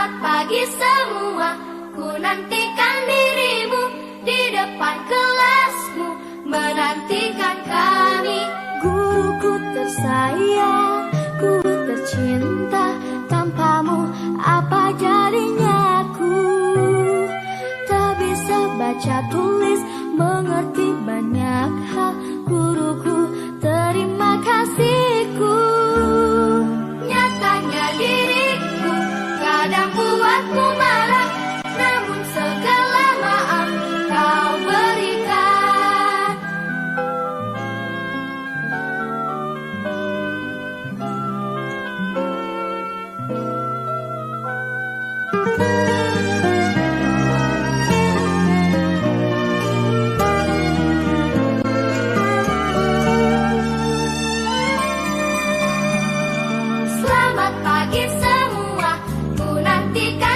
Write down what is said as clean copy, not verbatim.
Selamat pagi semua, ku nantikan dirimu di depan kelasmu, menantikan kami. Guruku tersayang, guru tercinta, tanpamu apa jadinya aku? Tak bisa baca tulis, mengerti banyak hal. Guruku, terima kasihku. Nyatanya diriku kadang buatmu marah, namun segala maaf kau berikan. Selamat pagi semua, ku nantikan